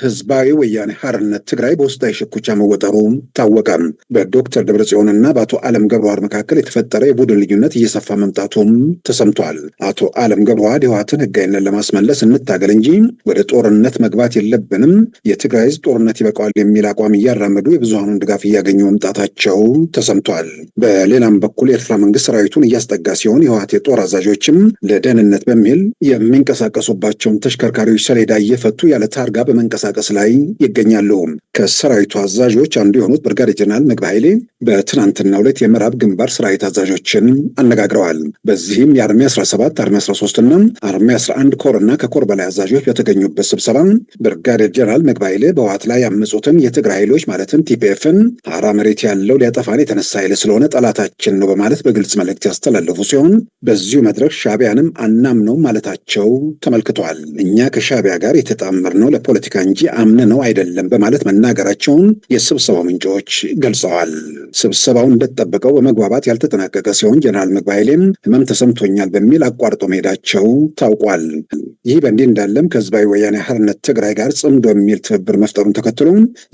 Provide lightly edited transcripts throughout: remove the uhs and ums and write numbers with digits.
ህዝባዊ ወያኔ ሓርነት ትግራይ በውስጣዊ ሽኩቻ መወጠሩ ታወቀ። በዶክተር ደብረጽዮንና በአቶ አለም ገብረዋህድ መካከል የተፈጠረ የቡድን ልዩነት እየሰፋ መምጣቱም ተሰምቷል። አቶ አለም ገብረዋህድ ህወሓትን ህጋዊነት ለማስመለስ እንታገል እንጂ ወደ ጦርነት መግባት የለብንም፣ የትግራይ ህዝብ ጦርነት ይበቃዋል የሚል አቋም እያራመዱ የብዙሃኑን ድጋፍ እያገኙ መምጣታቸው ተሰምቷል። በሌላም በኩል የኤርትራ መንግስት ሰራዊቱን እያስጠጋ ሲሆን የህወሓት የጦር አዛዦችም ለደህንነት በሚል የሚንቀሳቀሱባቸውን ተሽከርካሪዎች ሰሌዳ እየፈቱ ያለ ታርጋ በመንቀሳቀስ ላይ ይገኛሉ። ከሰራዊቱ አዛዦች አንዱ የሆኑት ብርጋዴር ጀነራል ምግበ ኃይሌ በትናንትናው ዕለት የምዕራብ ግንባር ሰራዊት አዛዦችን አነጋግረዋል። በዚህም የአርሚ 17፣ አርሚ 13 እና አርሚ 11 ኮር እና ከኮር በላይ አዛዦች በተገኙበት ስብሰባ ብርጋዴር ጀነራል ምግበ ኃይሌ በህወሓት ላይ ያመጹትን የትግራይ ኃይሎች ማለትም ቲፒኤፍን ሀራ መሬት ያለው ሊያጠፋን የተነሳ ኃይል ስለሆነ ጠላታችን ነው በማለት በግልጽ መልእክት ያስተላለፉ ሲሆን በዚሁ መድረክ ሻዕቢያንም አናምነው ማለታቸው ተመልክቷል። እኛ ከሻዕቢያ ጋር የተጣመርነው ለፖለቲካ እንጂ አምነነው አይደለም በማለት መናገራቸውን የስብሰባው ምንጮች ገልጸዋል። ስብሰባው እንደተጠበቀው በመግባባት ያልተጠናቀቀ ሲሆን ጀነራል ምግበ ኃይሌም ህመም ተሰምቶኛል በሚል አቋርጦ መሄዳቸው ታውቋል። ይህ በእንዲህ እንዳለም ከህዝባዊ ወያኔ ሓርነት ትግራይ ጋር ጽምዶ የሚል ትብብር መፍጠሩን ተከትሎ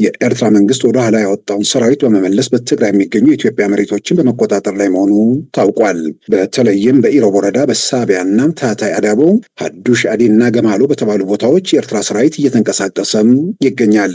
የኤርትራ መንግስት ወደ ኋላ ያወጣውን ሰራዊት በመመለስ በትግራይ የሚገኙ የኢትዮጵያ መሬቶችን በመቆጣጠር ላይ መሆኑ ታውቋል። በተለይም በኢሮብ ወረዳ በሳቢያና ታህታይ አዳቦ፣ ሀዱሽ አዲና ገማሎ በተባሉ ቦታዎች የኤርትራ ሰራዊት እየተንቀሳቀሰም ይገኛል።